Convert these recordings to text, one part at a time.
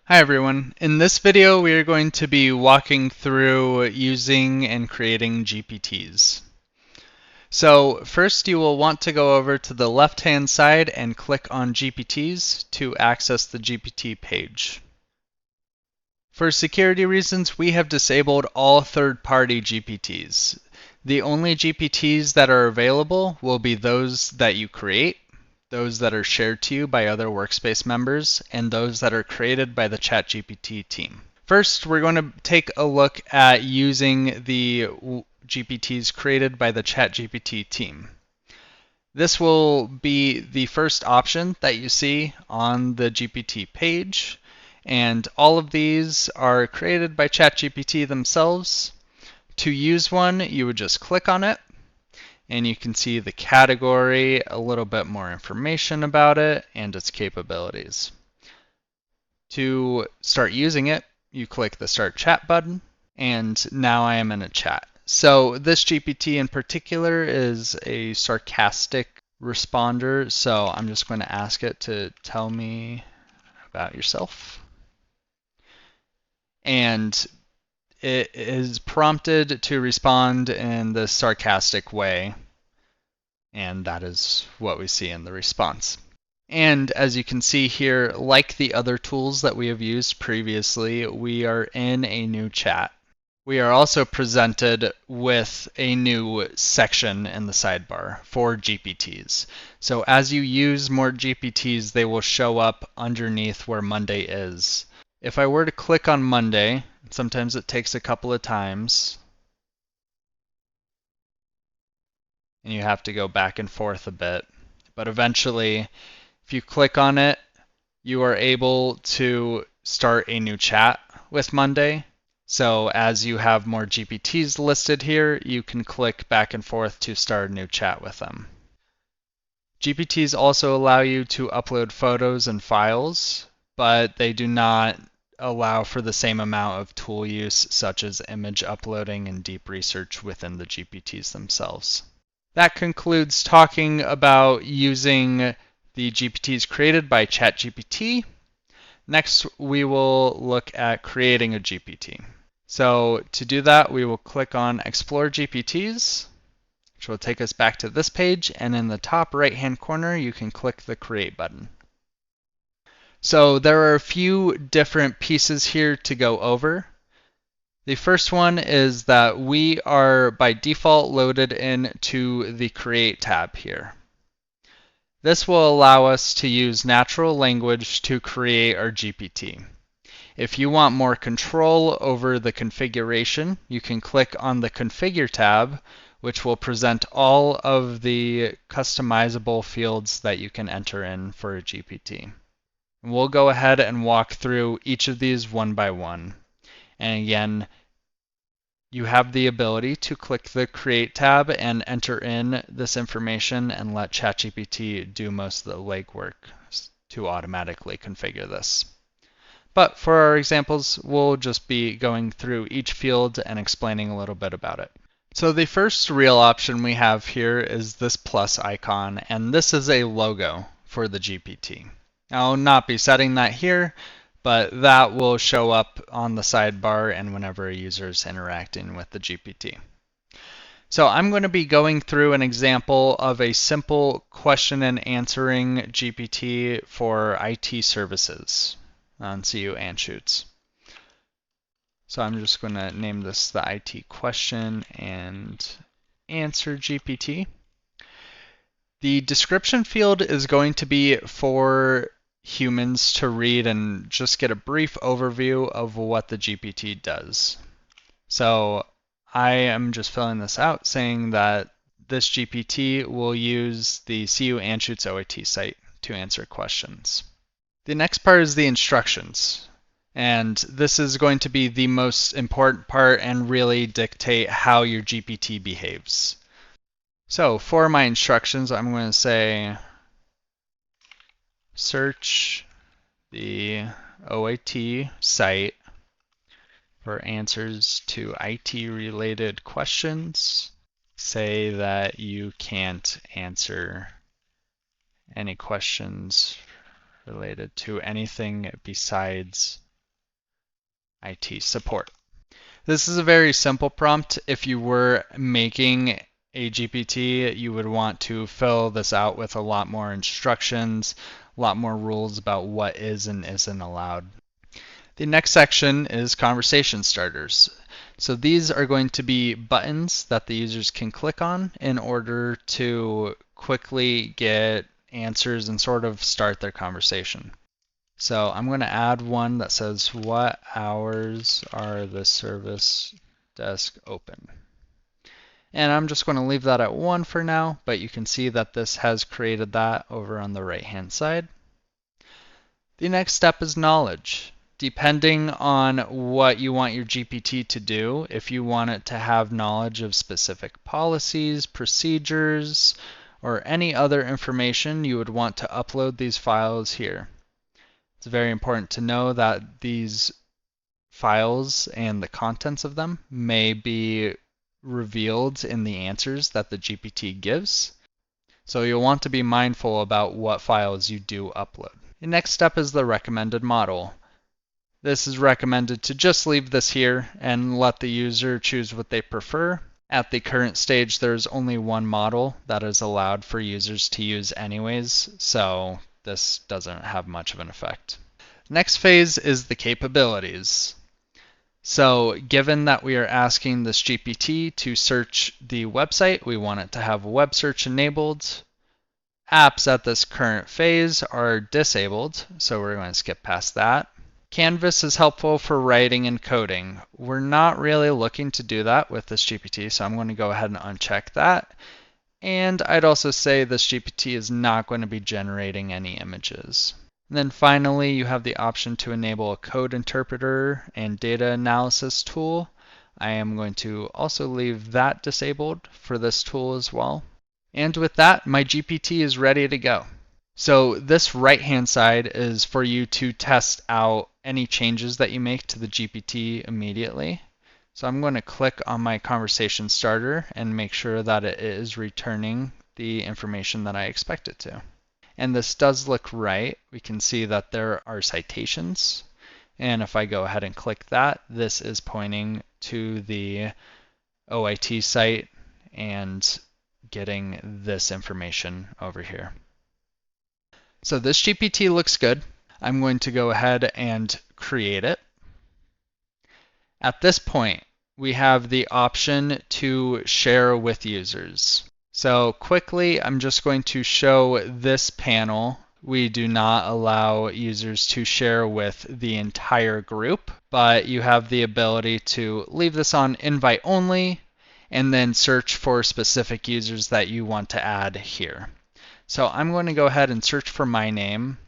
Hi everyone. In this video we are going to be walking through using and creating GPTs. So first you will want to go over to the left hand side and click on GPTs to access the GPT page. For security reasons we have disabled all third-party GPTs. The only GPTs that are available will be those that you create, those that are shared to you by other workspace members, and those that are created by the ChatGPT team. First, we're going to take a look at using the GPTs created by the ChatGPT team. This will be the first option that you see on the GPT page, and all of these are created by ChatGPT themselves. To use one, you would just click on it, and you can see the category, a little bit more information about it, and its capabilities. To start using it, you click the Start Chat button, and now I am in a chat. So this GPT in particular is a sarcastic responder, so I'm just going to ask it to tell me about yourself. And it is prompted to respond in the sarcastic way, and that is what we see in the response. And as you can see here, like the other tools that we have used previously, we are in a new chat. We are also presented with a new section in the sidebar for GPTs. So as you use more GPTs, they will show up underneath where Monday is. If I were to click on Monday, sometimes it takes a couple of times, and you have to go back and forth a bit. But eventually, if you click on it, you are able to start a new chat with Monday. So as you have more GPTs listed here, you can click back and forth to start a new chat with them. GPTs also allow you to upload photos and files, but they do not allow for the same amount of tool use such as image uploading and deep research within the GPTs themselves. That concludes talking about using the GPTs created by ChatGPT. Next, we will look at creating a GPT. So to do that, we will click on Explore GPTs, which will take us back to this page, and in the top right-hand corner, you can click the Create button. So there are a few different pieces here to go over. The first one is that we are by default loaded into the Create tab here. This will allow us to use natural language to create our GPT. If you want more control over the configuration, you can click on the Configure tab, which will present all of the customizable fields that you can enter in for a GPT. And we'll go ahead and walk through each of these one by one. And again, you have the ability to click the Create tab and enter in this information and let ChatGPT do most of the legwork to automatically configure this. But for our examples, we'll just be going through each field and explaining a little bit about it. So the first real option we have here is this plus icon, and this is a logo for the GPT. I'll not be setting that here, but that will show up on the sidebar and whenever a user is interacting with the GPT. So I'm going to be going through an example of a simple question and answering GPT for IT services on CU Anschutz. So I'm just going to name this the IT question and answer GPT. The description field is going to be for humans to read and just get a brief overview of what the GPT does. So I am just filling this out saying that this GPT will use the CU Anschutz OIT site to answer questions. The next part is the instructions. And this is going to be the most important part and really dictate how your GPT behaves. So for my instructions, I'm going to say search the OIT site for answers to IT-related questions. Say that you can't answer any questions related to anything besides IT support. This is a very simple prompt. If you were making a GPT, you would want to fill this out with a lot more instructions, a lot more rules about what is and isn't allowed. The next section is conversation starters. So these are going to be buttons that the users can click on in order to quickly get answers and sort of start their conversation. So I'm going to add one that says, what hours are the service desk open? And I'm just going to leave that at 1 for now, but you can see that this has created that over on the right-hand side. The next step is knowledge. Depending on what you want your GPT to do, if you want it to have knowledge of specific policies, procedures, or any other information, you would want to upload these files here. It's very important to know that these files and the contents of them may be revealed in the answers that the GPT gives. So you'll want to be mindful about what files you do upload. The next step is the recommended model. This is recommended to just leave this here and let the user choose what they prefer. At the current stage, there's only one model that is allowed for users to use anyways, so this doesn't have much of an effect. Next phase is the capabilities. So given that we are asking this GPT to search the website, we want it to have web search enabled. Apps at this current phase are disabled, so we're going to skip past that. Canvas is helpful for writing and coding. We're not really looking to do that with this GPT, so I'm going to go ahead and uncheck that. And I'd also say this GPT is not going to be generating any images. And then finally, you have the option to enable a code interpreter and data analysis tool. I am going to also leave that disabled for this tool as well. And with that, my GPT is ready to go. So this right-hand side is for you to test out any changes that you make to the GPT immediately. So I'm going to click on my conversation starter and make sure that it is returning the information that I expect it to. And this does look right. We can see that there are citations. And if I go ahead and click that, this is pointing to the OIT site and getting this information over here. So this GPT looks good. I'm going to go ahead and create it. At this point, we have the option to share with users. So quickly, I'm just going to show this panel. We do not allow users to share with the entire group, but you have the ability to leave this on invite only and then search for specific users that you want to add here. So I'm going to go ahead and search for my name,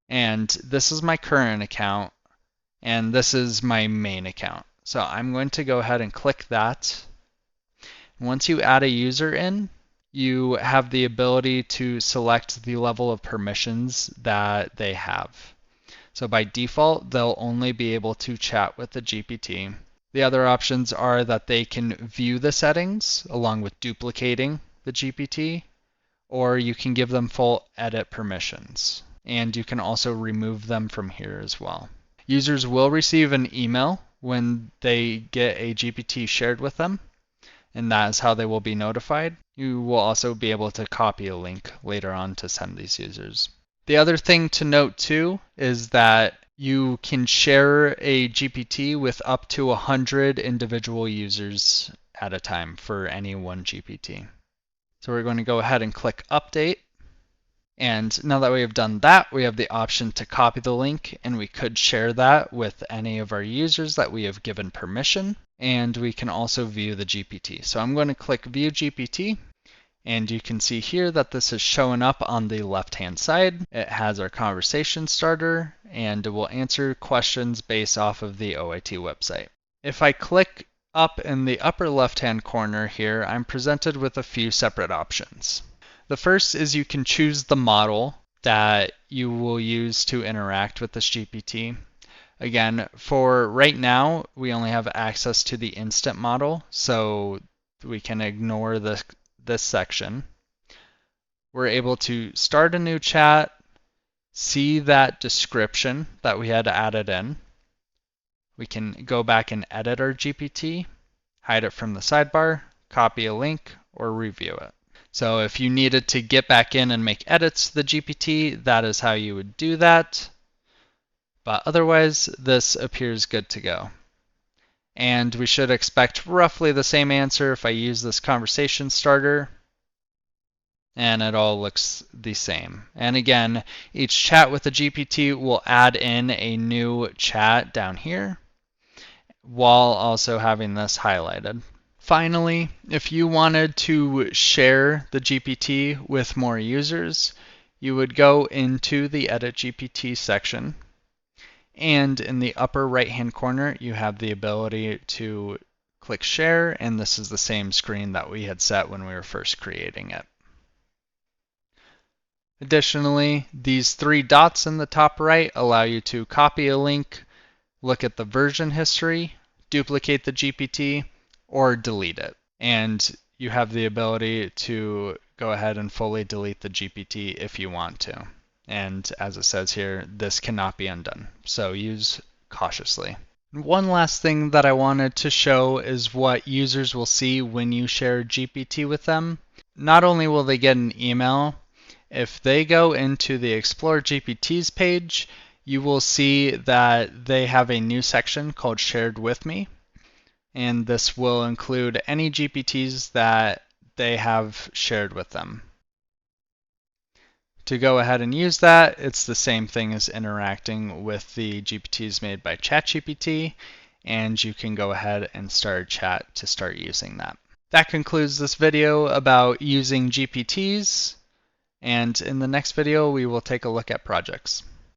and this is my current account, and this is my main account. So I'm going to go ahead and click that. Once you add a user in, you have the ability to select the level of permissions that they have. So by default, they'll only be able to chat with the GPT. The other options are that they can view the settings along with duplicating the GPT, or you can give them full edit permissions. And you can also remove them from here as well. Users will receive an email when they get a GPT shared with them, and that is how they will be notified. You will also be able to copy a link later on to send these users. The other thing to note too is that you can share a GPT with up to 100 individual users at a time for any one GPT. So we're going to go ahead and click update. And now that we have done that, we have the option to copy the link, and we could share that with any of our users that we have given permission. And we can also view the GPT. So I'm going to click View GPT, and you can see here that this is showing up on the left-hand side. It has our conversation starter, and it will answer questions based off of the OIT website. If I click up in the upper left-hand corner here, I'm presented with a few separate options. The first is you can choose the model that you will use to interact with this GPT. Again, for right now, we only have access to the instant model, so we can ignore this section. We're able to start a new chat, see that description that we had added in. We can go back and edit our GPT, hide it from the sidebar, copy a link, or review it. So if you needed to get back in and make edits to the GPT, that is how you would do that. But otherwise, this appears good to go. And we should expect roughly the same answer if I use this conversation starter. And it all looks the same. And again, each chat with the GPT will add in a new chat down here, while also having this highlighted. Finally, if you wanted to share the GPT with more users, you would go into the Edit GPT section, and in the upper right-hand corner, you have the ability to click share, and this is the same screen that we had set when we were first creating it. Additionally, these three dots in the top right allow you to copy a link, look at the version history, duplicate the GPT, or delete it. And you have the ability to go ahead and fully delete the GPT if you want to. And as it says here, this cannot be undone, so use cautiously. One last thing that I wanted to show is what users will see when you share GPT with them. Not only will they get an email, if they go into the Explore GPTs page, you will see that they have a new section called Shared With Me, and this will include any GPTs that they have shared with them. To go ahead and use that, it's the same thing as interacting with the GPTs made by ChatGPT, and you can go ahead and start a chat to start using that. That concludes this video about using GPTs, and in the next video we will take a look at projects.